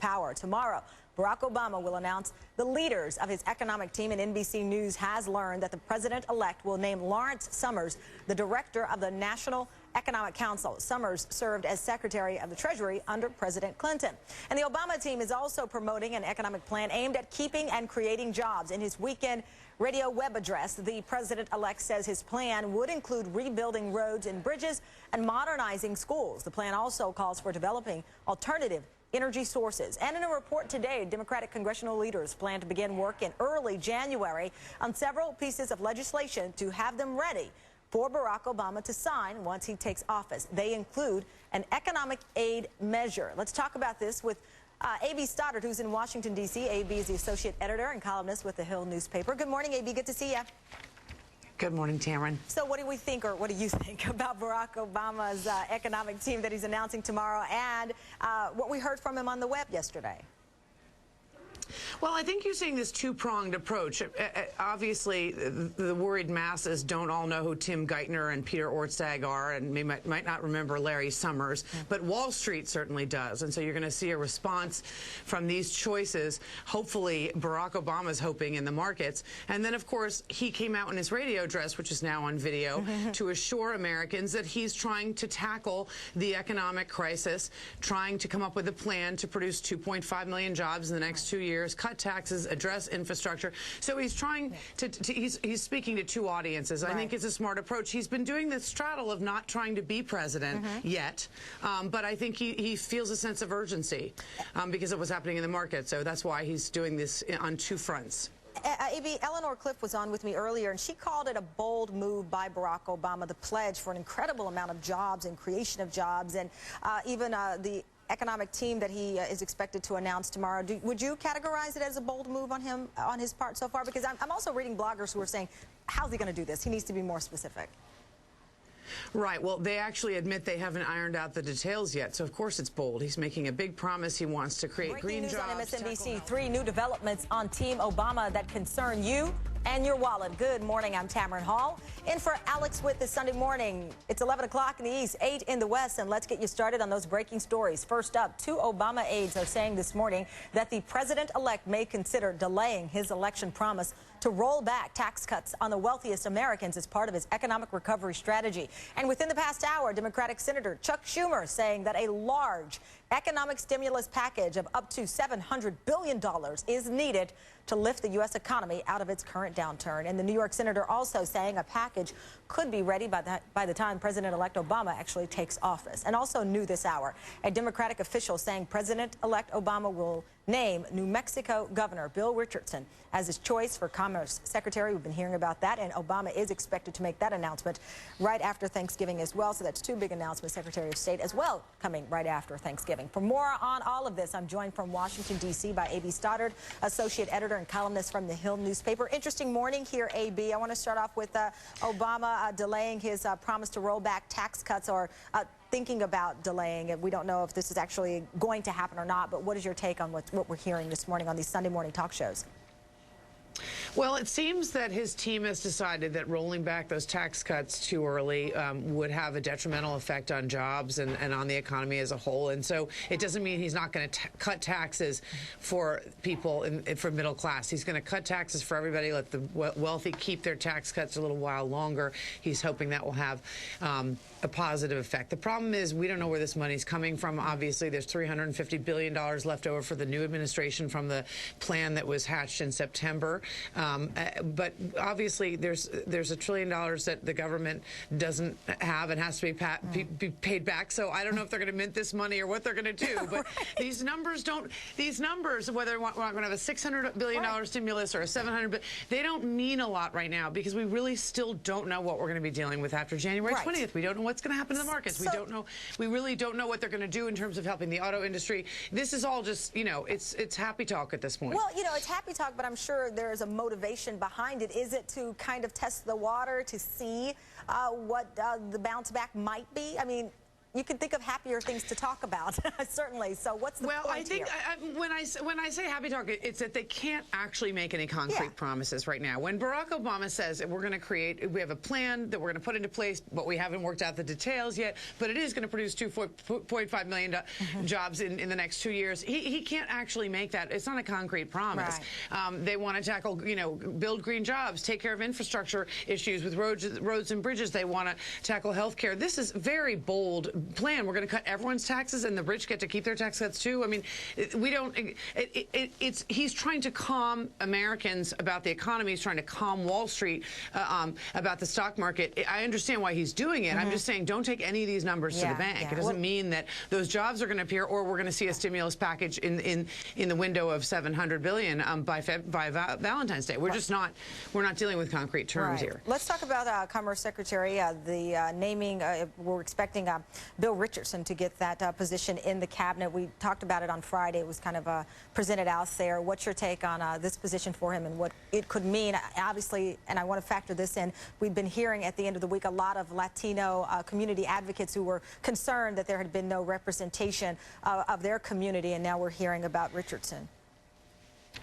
power. Tomorrow, Barack Obama will announce the leaders of his economic team, and NBC News has learned that the president-elect will name Lawrence Summers the director of the National Economic Council. Summers served as Secretary of the Treasury under President Clinton. And the Obama team is also promoting an economic plan aimed at keeping and creating jobs. In his weekend radio web address, the president-elect says his plan would include rebuilding roads and bridges and modernizing schools. The plan also calls for developing alternative energy sources. And in a report today, Democratic congressional leaders plan to begin work in early January on several pieces of legislation to have them ready for Barack Obama to sign once he takes office. They include an economic aid measure. Let's talk about this with A.B. Stoddard, who's in Washington, D.C. A.B. is the associate editor and columnist with the Hill newspaper. Good morning, A.B. Good to see you. Good morning, Tamron. So what do we think, or what do you think about Barack Obama's economic team that he's announcing tomorrow, and what we heard from him on the web yesterday? Well, I think you're seeing this two-pronged approach. Obviously, the worried masses don't all know who Tim Geithner and Peter Orszag are, and might not remember Larry Summers, but Wall Street certainly does. And so you're going to see a response from these choices. Hopefully, Barack Obama's hoping in the markets. And then, of course, he came out in his radio address, which is now on video, to assure Americans that he's trying to tackle the economic crisis, trying to come up with a plan to produce 2.5 million jobs in the next 2 years, cut taxes, address infrastructure. So he's trying he's speaking to two audiences. Right. I think it's a smart approach. He's been doing this straddle of not trying to be president yet, but I think he feels a sense of urgency because of what's happening in the market. So that's why he's doing this on two fronts. A.B., Eleanor Cliff was on with me earlier, and she called it a bold move by Barack Obama, the pledge for an incredible amount of jobs and creation of jobs, and even the economic team that he is expected to announce tomorrow. Would you categorize it as a bold move on his part so far? Because I'm also reading bloggers who are saying, how's he going to do this? He needs to be more specific. Right. Well, they actually admit they haven't ironed out the details yet. So, of course, it's bold. He's making a big promise. He wants to create green jobs. Breaking news on MSNBC. 3 new developments on Team Obama that concern you and your wallet. Good morning. I'm Tamron Hall. In for Alex Witt this Sunday morning. It's 11 o'clock in the East, 8 in the West, and let's get you started on those breaking stories. First up, 2 Obama aides are saying this morning that the president-elect may consider delaying his election promise to roll back tax cuts on the wealthiest Americans as part of his economic recovery strategy. And within the past hour, Democratic Senator Chuck Schumer saying that a large economic stimulus package of up to $700 billion is needed to lift the U.S. economy out of its current downturn. And the New York senator also saying a package could be ready by the time President-elect Obama actually takes office. And also new this hour, a Democratic official saying President-elect Obama will name New Mexico Governor Bill Richardson as his choice for Commerce Secretary. We've been hearing about that, and Obama is expected to make that announcement right after Thanksgiving as well. So that's 2 big announcements, Secretary of State as well, coming right after Thanksgiving. For more on all of this, I'm joined from Washington, D.C. by A.B. Stoddard, associate editor and columnist from the Hill newspaper. Interesting morning here, A.B. I want to start off with Obama delaying his promise to roll back tax cuts, or thinking about delaying it. We don't know if this is actually going to happen or not, but what is your take on what we're hearing this morning on these Sunday morning talk shows? Well, it seems that his team has decided that rolling back those tax cuts too early would have a detrimental effect on jobs and on the economy as a whole. And so it doesn't mean he's not going to cut taxes for people for middle class. He's going to cut taxes for everybody, let the wealthy keep their tax cuts a little while longer. He's hoping that will have a positive effect. The problem is we don't know where this money's coming from. Obviously, there's $350 billion left over for the new administration from the plan that was hatched in September. But obviously, there's $1 trillion that the government doesn't have and has to be paid back. So I don't know if they're going to mint this money or what they're going to do. But these numbers, whether we're going to have a $600 billion stimulus or a $700 billion, they don't mean a lot right now because we really still don't know what we're going to be dealing with after January 20th. We don't know what's going to happen in the markets. We don't know. We really don't know what they're going to do in terms of helping the auto industry. This is all just, it's happy talk at this point. Well, it's happy talk, but I'm sure there's a motivation behind it. Is it to kind of test the water to see what the bounce back might be? I mean, you can think of happier things to talk about, certainly. So what's the point I think here? when I say happy talk, it's that they can't actually make any concrete promises right now. When Barack Obama says that we have a plan that we're going to put into place, but we haven't worked out the details yet, but it is going to produce 2.5 million jobs in the next 2 years. He can't actually make that. It's not a concrete promise. Right. They want to tackle, build green jobs, take care of infrastructure issues with roads and bridges. They want to tackle health care. This is very bold plan. We're going to cut everyone's taxes, and the rich get to keep their tax cuts too. I mean, we don't. He's trying to calm Americans about the economy. He's trying to calm Wall Street about the stock market. I understand why he's doing it. I'm just saying, don't take any of these numbers to the bank. It doesn't mean that those jobs are going to appear, or we're going to see a stimulus package in the window of $700 billion by Valentine's Day. We're just not. We're not dealing with concrete terms here. Let's talk about Commerce Secretary. The naming. We're expecting Bill Richardson to get that position in the cabinet. We talked about it on Friday. It was kind of presented out there. What's your take on this position for him and what it could mean? Obviously, and I want to factor this in, we've been hearing at the end of the week a lot of Latino community advocates who were concerned that there had been no representation of their community, and now we're hearing about Richardson.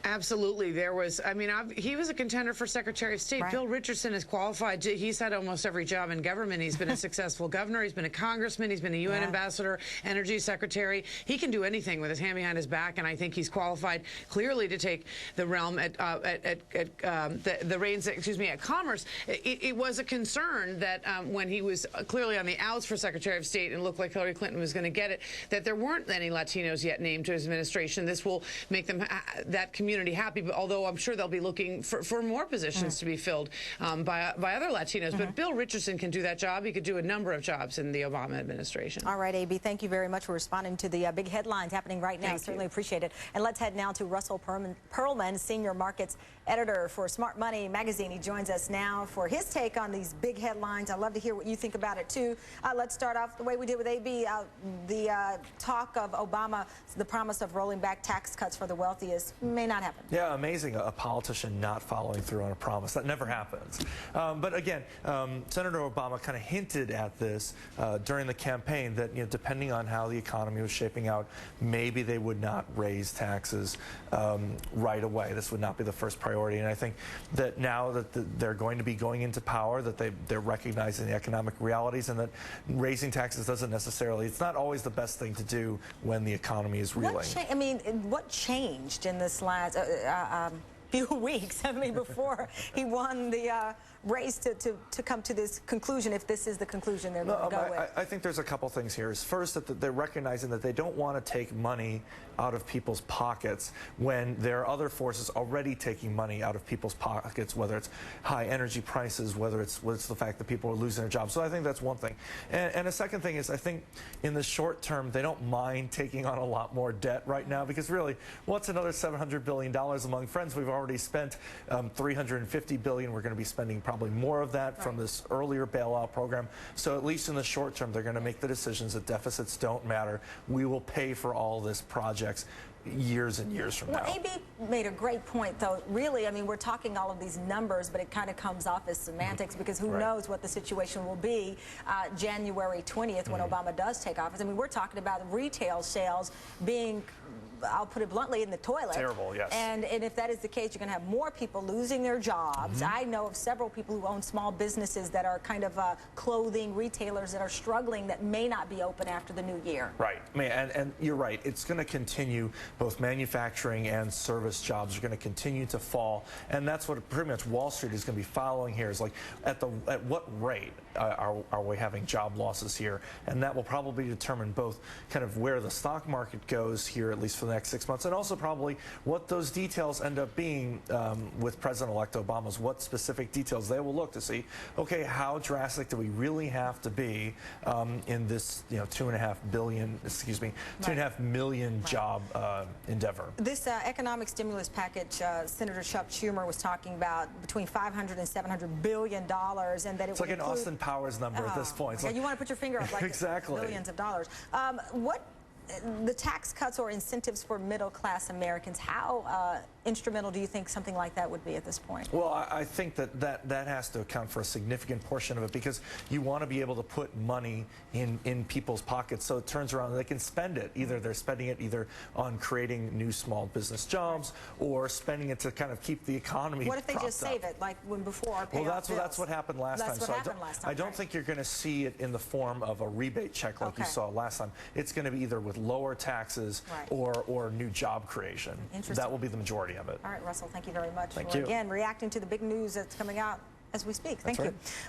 Absolutely. There was, he was a contender for Secretary of State. Right. Bill Richardson is qualified. He's had almost every job in government. He's been a successful governor. He's been a congressman. He's been a UN ambassador, energy secretary. He can do anything with his hand behind his back, and I think he's qualified clearly to take the realm at the reins, at Commerce. It was a concern that when he was clearly on the outs for Secretary of State and looked like Hillary Clinton was going to get it, that there weren't any Latinos yet named to his administration. This will make them that community happy, but although I'm sure they'll be looking for more positions to be filled by other Latinos. But Bill Richardson can do that job. He could do a number of jobs in the Obama administration. All right, AB, thank you very much for responding to the big headlines happening right now. Certainly appreciate it. And let's head now to Russell Perlman, Senior Markets Editor for Smart Money Magazine. He joins us now for his take on these big headlines. I'd love to hear what you think about it, too. Let's start off the way we did with AB. The talk of Obama, the promise of rolling back tax cuts for the wealthiest may not happen. Yeah, amazing. A politician not following through on a promise. That never happens. But again, Senator Obama kind of hinted at this during the campaign that, depending on how the economy was shaping out, maybe they would not raise taxes right away. This would not be the first priority. And I think that now that they're going to be going into power, that they're recognizing the economic realities, and that raising taxes doesn't necessarily, it's not always the best thing to do when the economy is reeling. What changed in this last few weeks, before he won the race to come to this conclusion, if this is the conclusion they're going to go with? I think there's a couple things here. First, that they're recognizing that they don't want to take money out of people's pockets when there are other forces already taking money out of people's pockets, whether it's high energy prices, whether it's the fact that people are losing their jobs. So I think that's one thing. And a second thing is, I think in the short term, they don't mind taking on a lot more debt right now, because really, what's another $700 billion among friends? We've already spent $350 billion. We're going to be spending probably more of that from this earlier bailout program. So at least in the short term, they're going to make the decisions that deficits don't matter. We will pay for all this projects years and years from now. AB made a great point, though. Really, we're talking all of these numbers, but it kind of comes off as semantics, because who knows what the situation will be January 20th when Obama does take office. We're talking about retail sales being, I'll put it bluntly, in the toilet. Terrible, yes. And if that is the case, you're going to have more people losing their jobs. I know of several people who own small businesses that are kind of clothing retailers that are struggling, that may not be open after the new year. Right. And you're right. It's going to continue. Both manufacturing and service jobs are going to continue to fall. And that's what pretty much Wall Street is going to be following here, is like, at what rate are we having job losses here? And that will probably determine both kind of where the stock market goes here, at least for the next 6 months, and also probably what those details end up being with President-elect Obama's, what specific details they will look to see. Okay, how drastic do we really have to be in this 2.5 million job endeavor? This economic stimulus package, Senator Chuck Schumer was talking about between $500 and $700 billion, and that it's like an Austin Powers number at this point. You want to put your finger up, like exactly. billions of dollars. the tax cuts or incentives for middle-class Americans, how instrumental do you think something like that would be at this point? Well, I think that has to account for a significant portion of it, because you want to be able to put money in people's pockets so it turns around and they can spend it. Either they're spending it on creating new small business jobs, or spending it to kind of keep the economy What if they just propped up. save it, like when before our payoff Well, that's what happened last time. That's what happened last time. I don't think you're going to see it in the form of a rebate check like you saw last time. It's going to be either with lower taxes or new job creation. That will be the majority of it. All right, Russell, thank you very much. Thank you. Again, reacting to the big news that's coming out as we speak. Thank you.